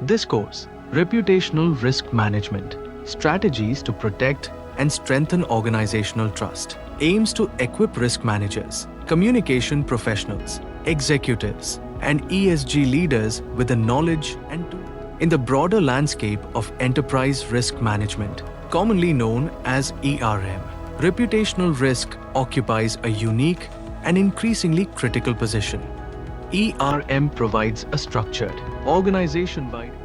This course, Reputational Risk Management, Strategies to Protect and Strengthen Organizational Trust, aims to equip risk managers, communication professionals, executives, and ESG leaders with the knowledge and tools in the broader landscape of enterprise risk management, commonly known as ERM. Reputational risk occupies a unique and increasingly critical position. ERM provides a structured, organization-wide